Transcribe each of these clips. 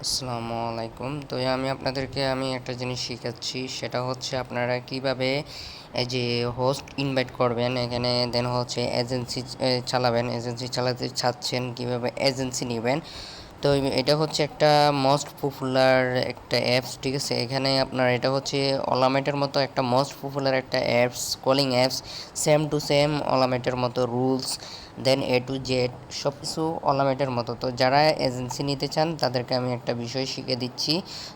আসসালামু আলাইকুম। তো আমি আপনাদেরকে একটা জিনিস শিখাচ্ছি, সেটা হচ্ছে আপনারা কিভাবে এই যে হোস্ট ইনভাইট করবেন এখানে, দেন হচ্ছে এজেন্সি চালাবেন, এজেন্সি চালাতে চাচ্ছেন কিভাবে এজেন্সি নেবেন। তো এটা হচ্ছে একটা মোস্ট পপুলার একটা অ্যাপস, ঠিক আছে। এখানে আপনার এটা হচ্ছে অলামেটের মতো একটা মোস্ট পপুলার একটা apps, calling apps, same to same অলামেটের মতো rules, then A to Z সব কিছু অলামেটের মতো। তো যারা এজেন্সি নিতে চান তাদেরকে আমি একটা বিষয় শিখে দিচ্ছি,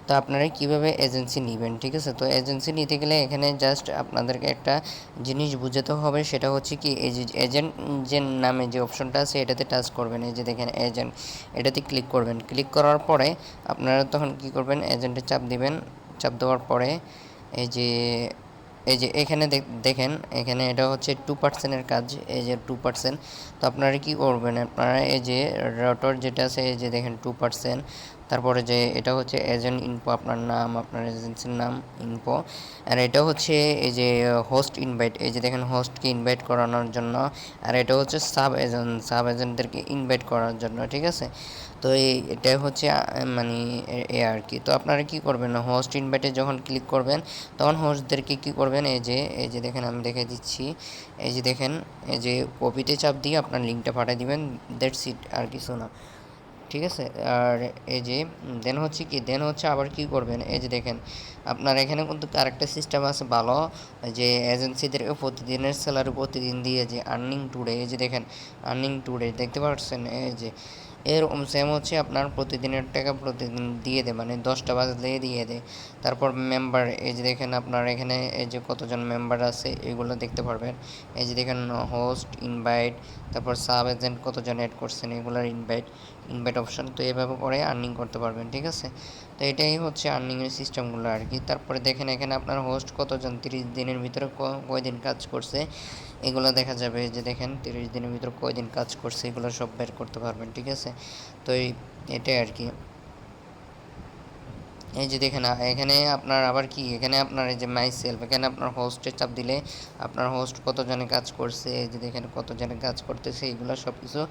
তো আপনারা কিভাবে এজেন্সি নেবেন, ঠিক আছে। তো এজেন্সি নিতে গেলে এখানে জাস্ট আপনাদেরকে একটা জিনিস বুঝাতে হবে, সেটা হচ্ছে কি এই যে এজেন্ট যে নামে যে অপশনটা আছে এটাতে টাচ করবেন, এই যে দেখেন এজেন্ট, এটাতে ক্লিক করবেন। ক্লিক করার পরে আপনারা তখন কি করবেন, এজেন্টে চাপ দিবেন। চাপ দেওয়ার পরে এই যে এখানে দেখেন, এখানে এটা হচ্ছে 2%-এর কাজ, এই যে 2%। তো আপনারা কি করবেন, আপনারা এই যে রটর যেটা আছে, এই যে দেখেন 2%, তারপরে যে এটা হচ্ছে এজেন্ট ইনফো, আপনার নাম, আপনার এজেন্সির নাম ইনফো। আর এটা হচ্ছে এই যে হোস্ট ইনভাইট, এই যে দেখেন হোস্টকে ইনভাইট করানোর জন্য। আর এটা হচ্ছে সাব এজেন্টদেরকে ইনভাইট করার জন্য, ঠিক আছে। তো এটা হচ্ছে মানে আর কি। তো আপনারা কি করবেন, হোস্ট ইনভাইটে যখন ক্লিক করবেন তখন হোস্টদেরকে কি করবেন, এই যে দেখেন আমি দেখে দিচ্ছি। এই যে দেখেন, এই যে কপিতে চাপ দিয়ে আপনার লিঙ্কটা পাঠিয়ে দিবেন, দ্যাটস ইট, আর কিছু না, ঠিক আছে। আর এই যে দেন হচ্ছে আবার কি করবেন, এই যে দেখেন আপনার এখানে কিন্তু আরেকটা সিস্টেম আছে ভালো, যে এজেন্সিদেরকে প্রতিদিনের স্যালারি প্রতিদিন দিয়ে যে আর্নিং টুডে, এই যে দেখেন আর্নিং টুডে দেখতে পাচ্ছেন, এই যে এরকম সেম হচ্ছে আপনার প্রতিদিনের টাকা প্রতিদিন দিয়ে দেয়, মানে 10টা বাজলে দিয়ে দেয়। তারপর মেম্বার, এই যে দেখেন আপনার এখানে এই যে কতজন মেম্বার আছে এগুলো দেখতে পারবেন। এই যে দেখেন হোস্ট ইনভাইট, তারপর সাব এজেন্ট কতজন অ্যাড করছেন এগুলোর ইনভাইট অপশন। তো এভাবে করে আর্নিং করতে পারবেন, ঠিক আছে। তো এটাই হচ্ছে আর্নিংয়ের সিস্টেমগুলো আর কি। তারপরে দেখেন এখানে আপনার হোস্ট কতজন 30 দিনের ভিতরে কয়দিন কাজ করছে এগুলো দেখা যাবে, যে দেখেন 30 দিনের ভিতরে কয়দিন কাজ করছে এগুলো সব বের করতে পারবেন, ঠিক আছে। তো এটাই আর কি। এই যে দেখেন এখানে আপনার আবার কি, এখানে আপনার এই যে মাই সেলফ, এখানে আপনার হোস্টে চাপ দিলে আপনার হোস্ট কতজনে কাজ করছে, এই যে দেখেন কতজনে কাজ করতেছে এগুলো সব কিছু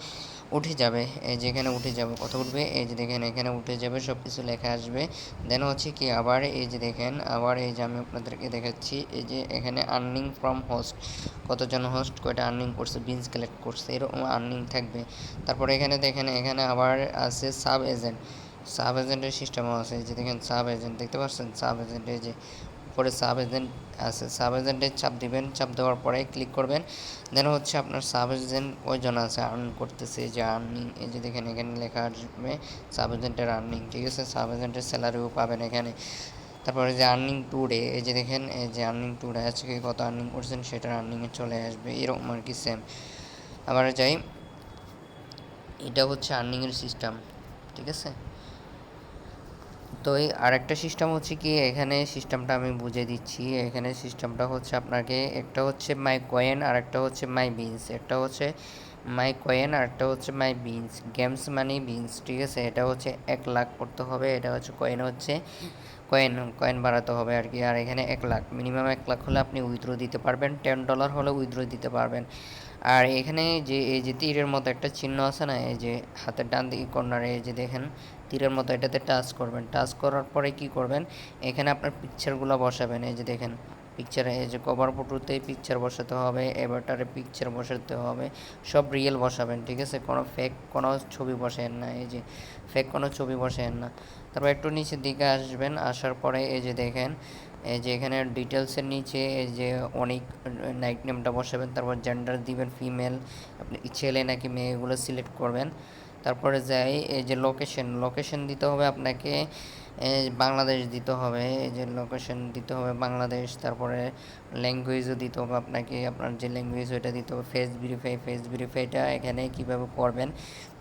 উঠে যাবে। এই যে এখানে উঠে যাবে, কত উঠবে, এই যে দেখেন এখানে উঠে যাবে, সব কিছু লেখা আসবে। দেন হচ্ছে কি আবার এই যে দেখেন, আবার এই যে আমি আপনাদেরকে দেখাচ্ছি, এই যে এখানে আর্নিং ফ্রম হোস্ট, কতজন হোস্ট কয়টা আর্নিং করছে, বিনস কালেক্ট করছে, এরকম আর্নিং থাকবে। তারপরে এখানে দেখেন, এখানে আবার আছে সাব এজেন্ট, সাব এজেন্টের সিস্টেমও আছে। এই যে দেখেন সাব এজেন্ট দেখতে পাচ্ছেন, সাব এজেন্ট, এই যে উপরে সাব এজেন্ট আছে, সাব এজেন্টে চাপ দিবেন। চাপ দেওয়ার পরে ক্লিক করবেন। দেন হচ্ছে আপনার সাব এজেন্ট কয়জন আছে আর্ন করতেছে, যে আর্নিং, এই যে দেখেন এখানে লেখা আসবে সাব এজেন্টের আর্নিং, ঠিক আছে। সাব এজেন্টের স্যালারিও পাবেন এখানে। তারপরে যে আর্নিং টুডে, এই যে দেখেন এই যে আর্নিং টুডে আজকে কত আর্নিং করছেন সেটার আর্নিংয়ে চলে আসবে, এরকম আর কি সেম। আবার যাই, এটা হচ্ছে আর্নিংয়ের সিস্টেম, ঠিক আছে। তো এই আরেকটা সিস্টেম হচ্ছে কি, এখানে সিস্টেমটা আমি বুঝিয়ে দিচ্ছি। এখানে সিস্টেমটা হচ্ছে আপনাকে, একটা হচ্ছে মাই কয়েন আর একটা হচ্ছে মাই বিনস, একটা হচ্ছে মাই কয়েন আর একটা হচ্ছে মাই বিনস, গেমস মানে বিনস, ঠিক আছে। এটা হচ্ছে 1 লাখ করতে হবে, এটা হচ্ছে কয়েন, হচ্ছে কয়েন কয়েন বাড়াতে হবে আর কি। আর এখানে 1 লাখ, মিনিমাম 1 লাখ হলে আপনি উইথড্র দিতে পারবেন, $10 হলে উইথড্র দিতে পারবেন। আর এখানে যে এই যে তীরের মতো একটা চিহ্ন আছে না, এই যে হাতের ডান দিকে কর্নারে, এই যে দেখেন তীরের মতো, এটাতে টাচ করবেন। টাচ করার পরে কি করবেন, এখানে আপনার পিকচারগুলো বসাবেন। এই যে দেখেন পিকচারে, এই যে কভার ফটোতে পিকচার বসাতে হবে, এভারটারে পিকচার বসাতে হবে, সব রিয়েল বসাবেন, ঠিক আছে। কোনো ফেক কোনো ছবি বসেন না, এই যে ফেক কোনো ছবি বসেন না। তারপর একটু নিচের দিকে আসবেন, আসার পরে এই যে দেখেন, এই যে এখানে ডিটেলসের নিচে এই যে অনেক নাইট নেমটা বসাবেন, তারপর জেন্ডার দিবেন ফিমেল, আপনি ছেলে নাকি মেয়ে এগুলো সিলেক্ট করবেন। তারপরে যাই, এই যে লোকেশন দিতে হবে আপনাকে, বাংলাদেশ দিতে হবে, এই যে লোকেশন দিতে হবে বাংলাদেশ। তারপরে ল্যাঙ্গুয়েজও দিতে হবে আপনাকে, আপনার যে ল্যাঙ্গুয়েজ ওইটা দিতে হবে। ফেস ভেরিফাইটা এখানে কীভাবে করবেন,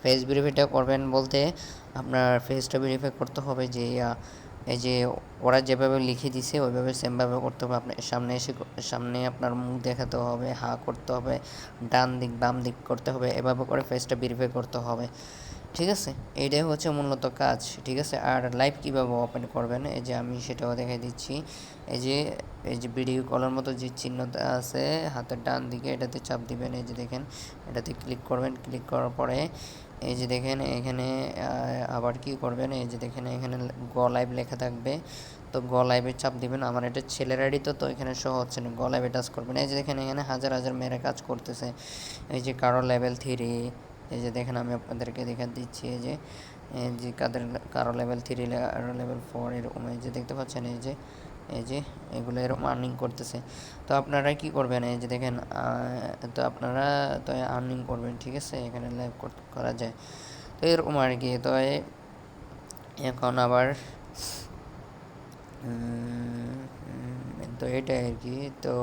ফেস ভেরিফাইটা করবেন বলতে আপনার ফেসটা ভেরিফাই করতে হবে, যে এই যে ওরা যেভাবে লিখে দিছে ওইভাবে সেমভাবে করতে হবে। আপনার সামনে এসে, সামনে আপনার মুখ দেখাতে হবে, হা করতে হবে, ডান দিক বাম দিক করতে হবে, এভাবে করে ফেসটা ভেরিফাই করতে হবে, ঠিক আছে, এইটাই হচ্ছে মূলত কাজ। ঠিক আছে, আর লাইভ কীভাবে ওপেন করবেন এই যে আমি সেটাও দেখাই দিচ্ছি। এই যে ভিডিও কলের মতো যে চিহ্নটা আছে হাতের ডান দিকে, এটাতে চাপ দিবেন। এই যে দেখেন, এটাতে ক্লিক করবেন। ক্লিক করার পরে এই যে দেখেন এখানে আবার কি করবেন, এই যে দেখেন এখানে গ লাইভ লেখা থাকবে। তো গ লাইভে চাপ দিবেন। আমার এটা ছেলের আইডি, তো এখানে শো হচ্ছে না, গ লাইভে টাচ করবেন। এই যে দেখেন এখানে হাজার হাজার মেয়েরা কাজ করতেছে। এই যে কারো লেভেল 3, এই যে দেখেন আমি আপনাদেরকে দেখা দিচ্ছি। এই যে কারো লেভেল 3, কারো লেভেল 4, এরকম এই যে দেখতে পাচ্ছেন। এই যে এগুলো এরকম আর্নিং করতেছে। তো আপনারা কি করবেন, এই যে দেখেন তো আপনারা তো আর্নিং করবেন। ঠিক আছে, এখানে লাইভ করা যায়। তো এরকম আর কি। তো এখন আবার তো এটাই আর কি। তো